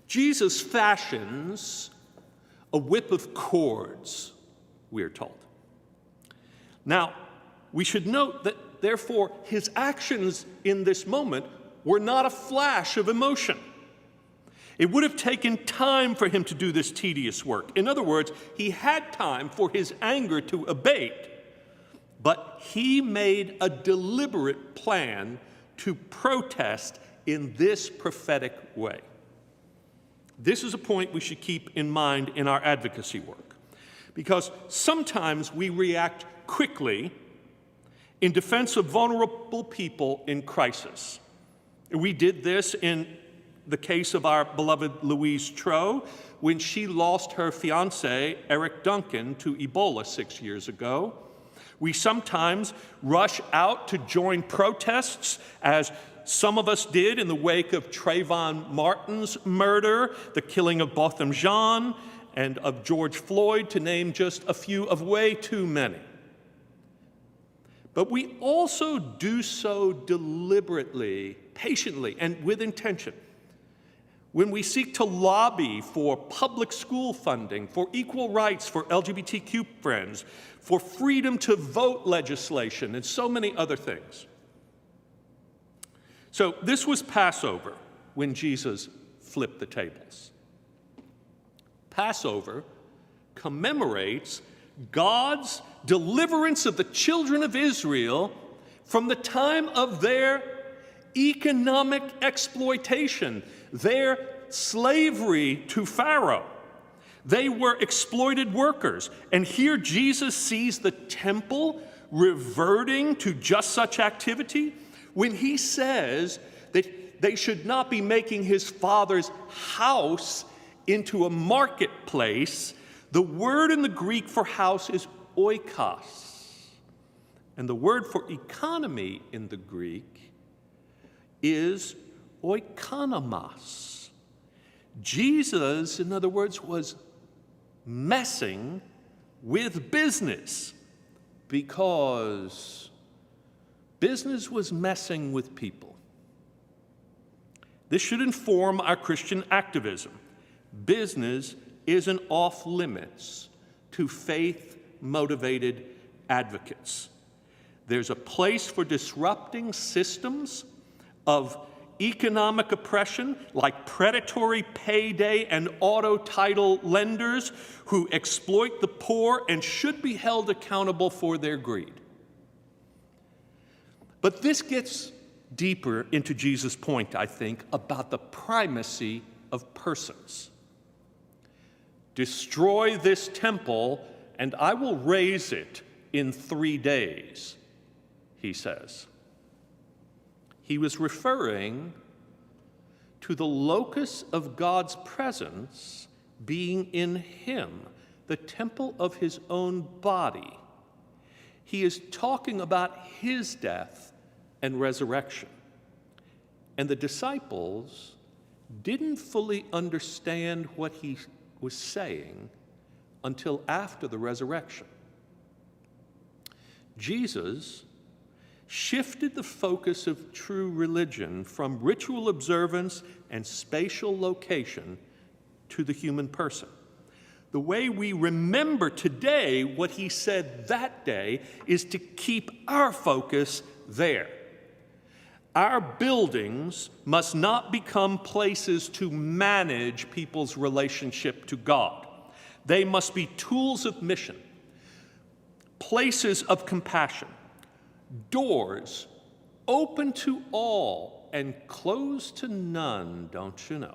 Jesus fashions a whip of cords, we're told. Now, we should note that, therefore, his actions in this moment were not a flash of emotion. It would have taken time for him to do this tedious work. In other words, he had time for his anger to abate, but he made a deliberate plan to protest in this prophetic way. This is a point we should keep in mind in our advocacy work, because sometimes we react quickly in defense of vulnerable people in crisis. We did this in the case of our beloved Louise Tro when she lost her fiancé, Eric Duncan, to Ebola 6 years ago. We sometimes rush out to join protests, as some of us did in the wake of Trayvon Martin's murder, the killing of Botham Jean, and of George Floyd, to name just a few of way too many. But we also do so deliberately, patiently, and with intention. When we seek to lobby for public school funding, for equal rights for LGBTQ friends, for freedom to vote legislation, and so many other things. So this was Passover when Jesus flipped the tables. Passover commemorates God's deliverance of the children of Israel from the time of their economic exploitation, their slavery to Pharaoh. They were exploited workers. And here Jesus sees the temple reverting to just such activity when he says that they should not be making his Father's house into a marketplace. The word in the Greek for house is oikos. And the word for economy in the Greek is oikonomos. Jesus, in other words, was messing with business because business was messing with people. This should inform our Christian activism. Business isn't off limits to faith-motivated advocates. There's a place for disrupting systems of economic oppression, like predatory payday and auto title lenders who exploit the poor and should be held accountable for their greed. But this gets deeper into Jesus' point, I think, about the primacy of persons. Destroy this temple, and I will raise it in 3 days, he says. He was referring to the locus of God's presence being in him, the temple of his own body. He is talking about his death and resurrection. And the disciples didn't fully understand what he was saying until after the resurrection. Jesus shifted the focus of true religion from ritual observance and spatial location to the human person. The way we remember today what he said that day is to keep our focus there. Our buildings must not become places to manage people's relationship to God. They must be tools of mission, places of compassion, doors open to all and closed to none, don't you know?